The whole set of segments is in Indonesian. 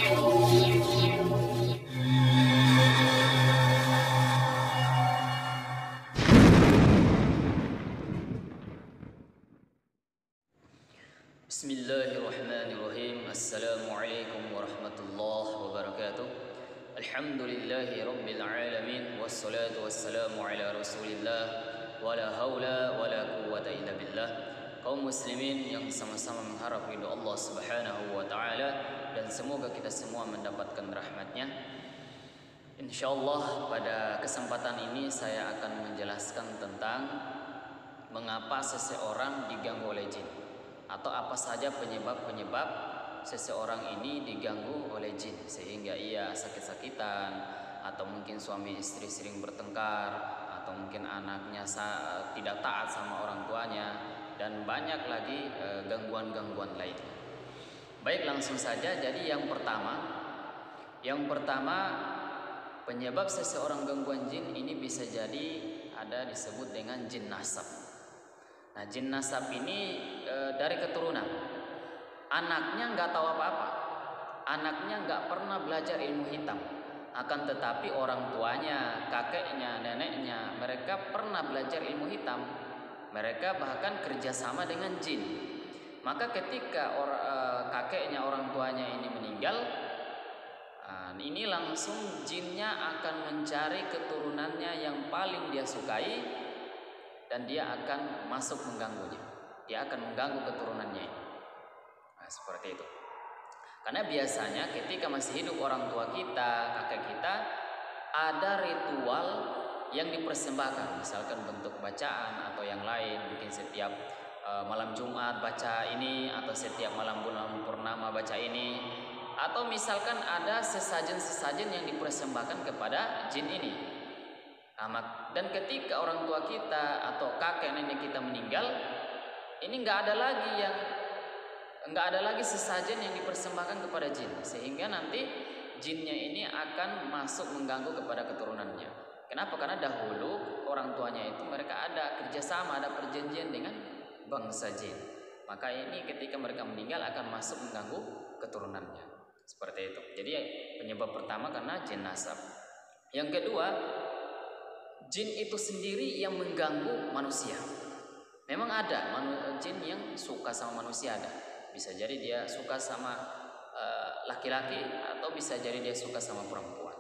Bismillahirrahmanirrahim. Assalamualaikum warahmatullahi wabarakatuh. Alhamdulillahi rabbil alamin. Wassalatu wassalamu ala rasulillah. Wala hawla wala quwwata illa billah. Kaum muslimin yang sama-sama mengharap ridho Allah subhanahu wa ta'ala, dan semoga kita semua mendapatkan rahmatnya. Insyaallah pada kesempatan ini saya akan menjelaskan tentang mengapa seseorang diganggu oleh jin, atau apa saja penyebab-penyebab seseorang ini diganggu oleh jin sehingga ia sakit-sakitan, atau mungkin suami istri sering bertengkar, atau mungkin anaknya tidak taat sama orang tuanya, dan banyak lagi gangguan-gangguan lainnya. Baik, langsung saja. Jadi yang pertama penyebab seseorang gangguan jin ini bisa jadi ada disebut dengan jin nasab. Nah, jin nasab ini dari keturunan. Anaknya nggak tahu apa-apa, anaknya nggak pernah belajar ilmu hitam, akan tetapi orang tuanya, kakeknya, neneknya, mereka pernah belajar ilmu hitam. Mereka bahkan kerjasama dengan jin. Maka ketika kakeknya, orang tuanya ini meninggal, ini langsung jinnya akan mencari keturunannya yang paling dia sukai, dan dia akan masuk mengganggunya. Dia akan mengganggu keturunannya. Nah, seperti itu. Karena biasanya ketika masih hidup orang tua kita, kakek kita, ada ritual yang dipersembahkan, misalkan bentuk bacaan atau yang lain, mungkin setiap malam Jumat baca ini, atau setiap malam bulan purnama baca ini, atau misalkan ada sesajen-sesajen yang dipersembahkan kepada jin ini. Dan ketika orang tua kita atau kakek nenek kita meninggal, ini nggak ada lagi sesajen yang dipersembahkan kepada jin, sehingga nanti jinnya ini akan masuk mengganggu kepada keturunannya. Kenapa? Karena dahulu orang tuanya itu mereka ada kerjasama, ada perjanjian dengan bangsa jin. Maka ini ketika mereka meninggal akan masuk mengganggu keturunannya. Seperti itu. Jadi penyebab pertama karena jin nasab. Yang kedua, jin itu sendiri yang mengganggu manusia. Memang ada jin yang suka sama manusia, ada. Bisa jadi dia suka sama laki-laki, atau bisa jadi dia suka sama perempuan.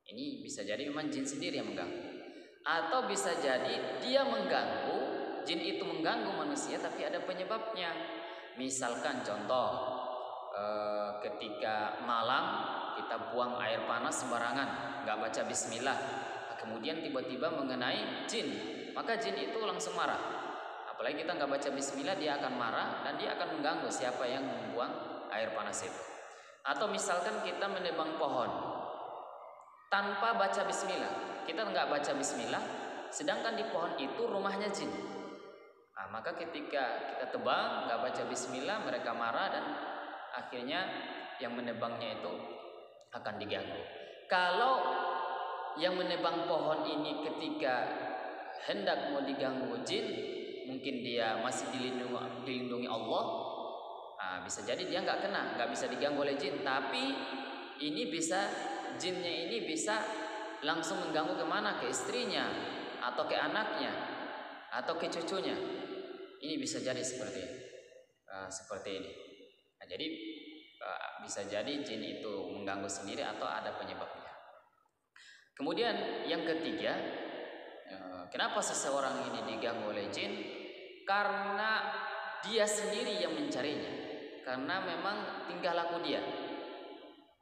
Ini bisa jadi memang jin sendiri yang mengganggu. Atau bisa jadi dia mengganggu, jin itu mengganggu manusia tapi ada penyebabnya. Misalkan contoh, ketika malam kita buang air panas sembarangan, nggak baca bismillah, kemudian tiba-tiba mengenai jin, maka jin itu langsung marah. Apalagi kita nggak baca bismillah, dia akan marah dan dia akan mengganggu siapa yang membuang air panas itu. Atau misalkan kita menebang pohon tanpa baca bismillah, kita nggak baca bismillah, sedangkan di pohon itu rumahnya jin. Maka ketika kita tebang nggak baca bismillah, mereka marah dan akhirnya yang menebangnya itu akan diganggu. Kalau yang menebang pohon ini ketika hendak mau diganggu jin, mungkin dia masih dilindungi Allah, bisa jadi dia nggak bisa diganggu oleh jin, tapi ini bisa, jinnya ini bisa langsung mengganggu kemana? Ke istrinya, atau ke anaknya, atau ke cucunya. Ini bisa jadi seperti ini. Nah, jadi bisa jadi jin itu mengganggu sendiri atau ada penyebabnya. Kemudian yang ketiga, kenapa seseorang ini diganggu oleh jin? Karena dia sendiri yang mencarinya, karena memang tingkah laku dia.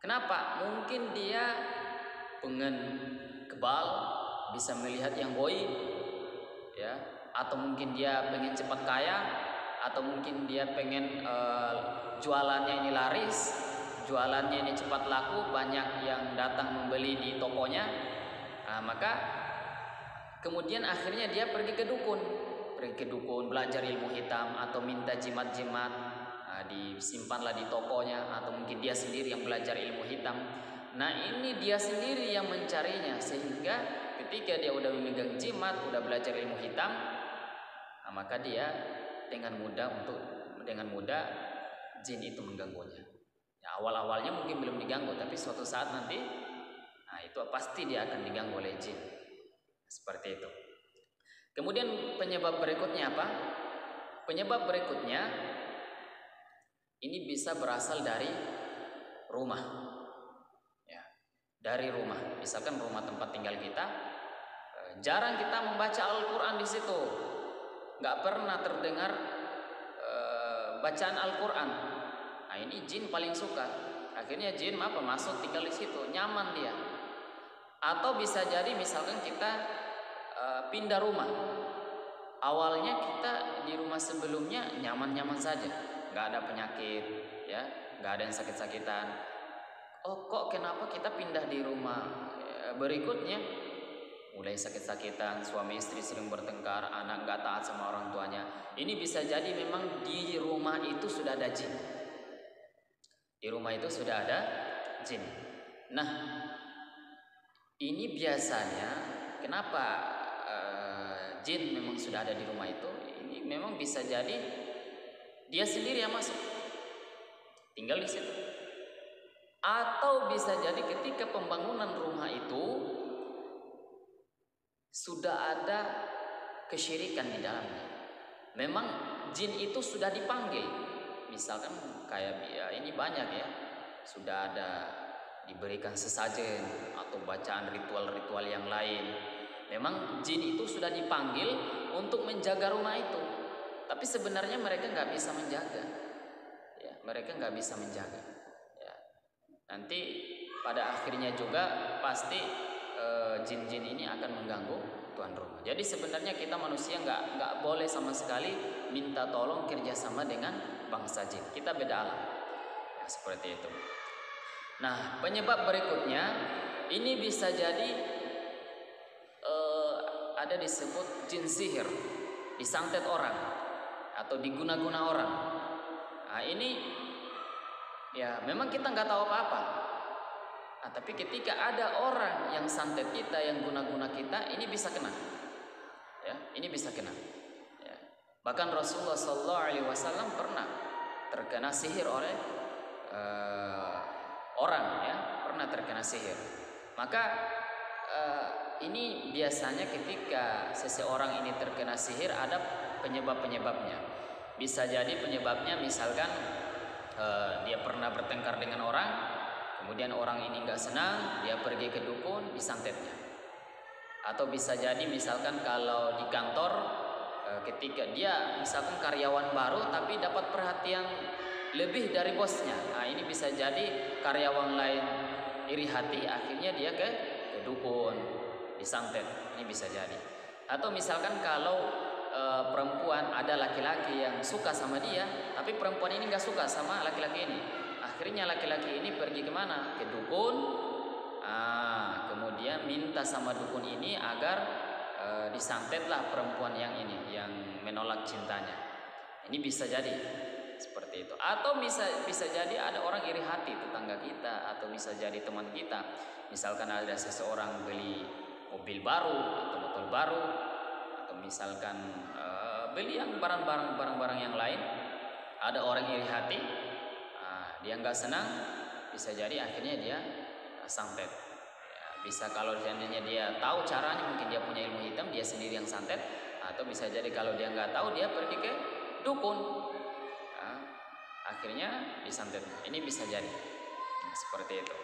Kenapa? Mungkin dia pengen kebal, bisa melihat yang goib, ya, atau mungkin dia pengen cepat kaya, atau mungkin dia pengen jualannya ini laris, jualannya ini cepat laku, banyak yang datang membeli di tokonya. Maka kemudian akhirnya dia pergi ke dukun, belajar ilmu hitam, atau minta jimat-jimat, disimpanlah di tokonya, atau mungkin dia sendiri yang belajar ilmu hitam. Nah, ini dia sendiri yang mencarinya, sehingga ketika dia udah memegang jimat, udah belajar ilmu hitam, maka dia dengan mudah jin itu mengganggunya. Awal-awalnya mungkin belum diganggu, tapi suatu saat nanti, nah itu pasti dia akan diganggu oleh jin. Seperti itu. Kemudian penyebab berikutnya apa? Penyebab berikutnya ini bisa berasal dari rumah. Ya, dari rumah. Misalkan rumah tempat tinggal kita, jarang kita membaca Al-Quran di situ. Nggak pernah terdengar bacaan Al-Quran. Nah ini jin paling suka. Akhirnya jin masuk tinggal di situ, nyaman dia. Atau bisa jadi misalkan kita pindah rumah. Awalnya kita di rumah sebelumnya nyaman-nyaman saja, nggak ada penyakit, ya, nggak ada yang sakit-sakitan. Oh kok kenapa kita pindah di rumah berikutnya mulai sakit-sakitan, suami istri sering bertengkar, anak nggak taat sama orang tuanya. Ini bisa jadi memang di rumah itu sudah ada jin. Di rumah itu sudah ada jin. Nah, ini biasanya kenapa jin memang sudah ada di rumah itu? Ini memang bisa jadi dia sendiri yang masuk, tinggal di situ. Atau bisa jadi ketika pembangunan rumah itu sudah ada kesyirikan di dalamnya. Memang jin itu sudah dipanggil. Misalkan kayak ini banyak ya, sudah ada diberikan sesajen atau bacaan ritual-ritual yang lain. Memang jin itu sudah dipanggil untuk menjaga rumah itu, tapi sebenarnya mereka nggak bisa menjaga. Ya, mereka nggak bisa menjaga. Ya. Nanti pada akhirnya juga pasti jin-jin ini akan mengganggu tuan rumah. Jadi sebenarnya kita manusia nggak boleh sama sekali minta tolong kerjasama dengan bangsa jin. Kita beda alam. Ya, seperti itu. Nah, penyebab berikutnya ini bisa jadi ada disebut jin sihir, disantet orang atau diguna-guna orang. Nah, ini ya memang kita nggak tahu apa-apa. Nah, tapi ketika ada orang yang santet kita, yang guna-guna kita, ini bisa kena. Ya, ini bisa kena. Ya. Bahkan Rasulullah SAW pernah terkena sihir oleh orang, ya, pernah terkena sihir. Maka ini biasanya ketika seseorang ini terkena sihir ada penyebab-penyebabnya. Bisa jadi penyebabnya misalkan dia pernah bertengkar dengan orang, kemudian orang ini nggak senang, dia pergi ke dukun, disantetnya. Atau bisa jadi misalkan kalau di kantor ketika dia misalkan karyawan baru tapi dapat perhatian lebih dari bosnya. Nah, ini bisa jadi karyawan lain iri hati, akhirnya dia ke dukun, disantet. Ini bisa jadi. Atau misalkan kalau perempuan ada laki-laki yang suka sama dia, tapi perempuan ini nggak suka sama laki-laki ini. Akhirnya laki-laki ini pergi kemana? Ke dukun. Kemudian minta sama dukun ini agar disantetlah perempuan yang ini, yang menolak cintanya. Ini bisa jadi seperti itu. Atau bisa jadi ada orang iri hati, tetangga kita, atau bisa jadi teman kita. Misalkan ada seseorang beli mobil baru atau motor baru, atau misalkan beli yang barang-barang yang lain, ada orang iri hati, dia nggak senang, bisa jadi akhirnya dia santet. Ya, bisa kalau seandainya dia tahu caranya, mungkin dia punya ilmu hitam, dia sendiri yang santet. Atau bisa jadi kalau dia nggak tahu, dia pergi ke dukun, akhirnya disantet. Ini bisa jadi seperti itu.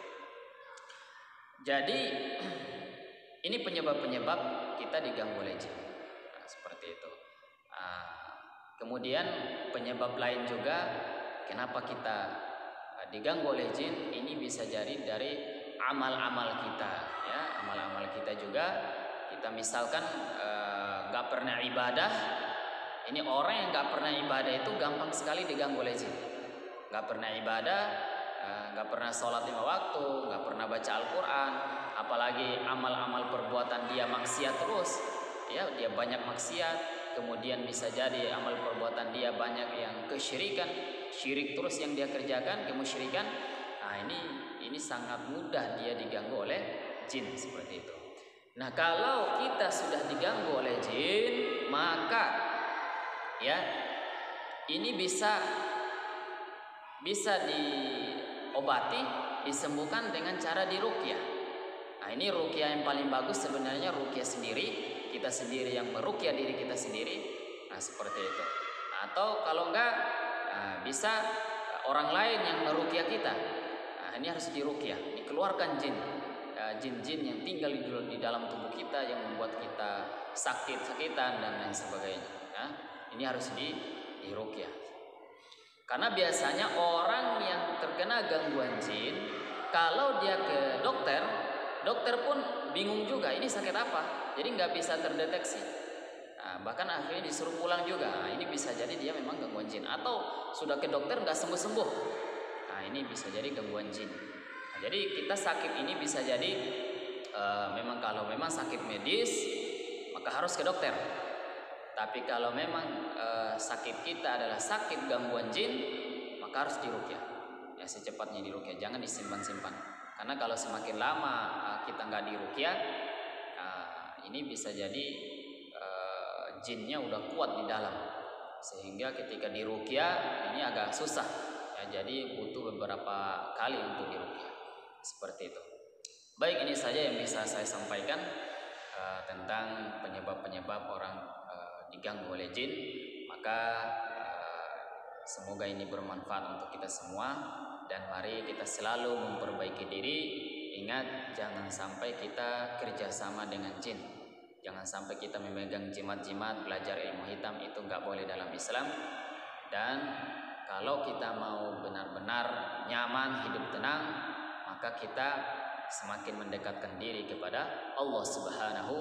Jadi ini penyebab-penyebab kita diganggu oleh jin. Seperti itu. Kemudian penyebab lain juga kenapa kita diganggu oleh jin, ini bisa jadi dari amal-amal kita, ya, amal-amal kita juga. Kita misalkan nggak pernah ibadah. Ini orang yang nggak pernah ibadah itu gampang sekali diganggu oleh jin. Nggak pernah ibadah, nggak pernah sholat 5 waktu, nggak pernah baca Al-Quran, apalagi amal-amal perbuatan dia maksiat terus, ya, dia banyak maksiat. Kemudian bisa jadi amal perbuatan dia banyak yang kesyirikan, syirik terus yang dia kerjakan, kemusyrikan. Nah, ini sangat mudah dia diganggu oleh jin seperti itu. Nah, kalau kita sudah diganggu oleh jin, maka ya ini bisa obati, disembuhkan dengan cara diruqyah. Nah, ini ruqyah yang paling bagus sebenarnya ruqyah sendiri, kita sendiri yang meruqyah diri kita sendiri. Nah, seperti itu. Atau kalau enggak bisa orang lain yang meruqyah kita. Nah, ini harus diruqyah, dikeluarkan jin-jin yang tinggal di dalam tubuh kita yang membuat kita sakit-sakitan dan lain sebagainya. Nah, ini harus diruqyah. Karena biasanya orang yang terkena gangguan jin, kalau dia ke dokter pun bingung juga ini sakit apa, jadi nggak bisa terdeteksi. Nah, bahkan akhirnya disuruh pulang juga. Nah, ini bisa jadi dia memang gangguan jin, atau sudah ke dokter nggak sembuh-sembuh. Nah, ini bisa jadi gangguan jin. Nah, jadi kita sakit ini bisa jadi memang kalau memang sakit medis maka harus ke dokter. Tapi kalau memang sakit kita adalah sakit gangguan jin, maka harus diruqyah. Ya, secepatnya diruqyah, jangan disimpan-simpan. Karena kalau semakin lama kita nggak diruqyah, ini bisa jadi jinnya udah kuat di dalam, sehingga ketika diruqyah ini agak susah. Ya, jadi butuh beberapa kali untuk diruqyah. Seperti itu. Baik, ini saja yang bisa saya sampaikan tentang penyebab-penyebab orang diganggu oleh jin. Maka semoga ini bermanfaat untuk kita semua, dan mari kita selalu memperbaiki diri. Ingat, jangan sampai kita kerjasama dengan jin, jangan sampai kita memegang jimat-jimat, belajar ilmu hitam, itu nggak boleh dalam Islam. Dan kalau kita mau benar-benar nyaman, hidup tenang, maka kita semakin mendekatkan diri kepada Allah Subhanahu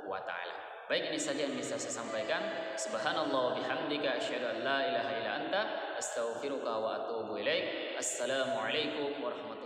wa ta'ala. Baik, ini saja yang bisa saya sampaikan. Subhanallah bihamdika asyhadu an la ilaha illa anta astaghfiruka wa atubu ilaik. Assalamualaikum warahmatullahi wabarakatuh.